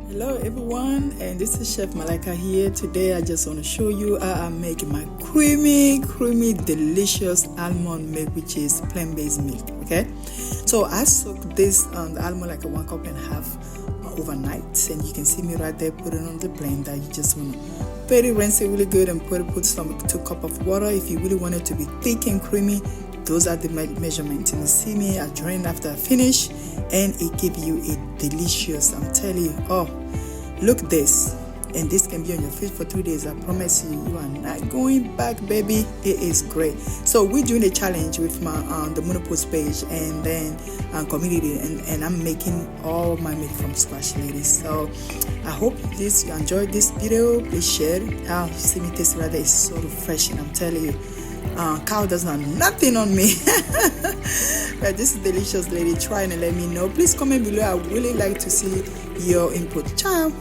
Hello everyone, and this is Chef Malika here. Today I just want to show you how I'm making my creamy delicious almond milk, which is plant-based milk. Okay, so I soaked this the almond like a 1.5 cup overnight, and you can see me right there putting on the blender. You just want to very rinse it really good and put some 2 cups of water. If you really want it to be thick and creamy, those are the measurements. And you see me, I drain after I finish, and it gives you a delicious, I'm telling you, oh, look this. And this can be on your fridge for 3 days. I promise you, you are not going back, baby. It is great. So we're doing a challenge with my the Menopause page and then community, and I'm making all my milk from scratch, ladies. So I hope you enjoyed this video. Please share it. See me taste rather, it's so refreshing, I'm telling you. Cow doesn't have nothing on me. But this is delicious, lady. Try and let me know. Please comment below. I would really like to see your input. Ciao.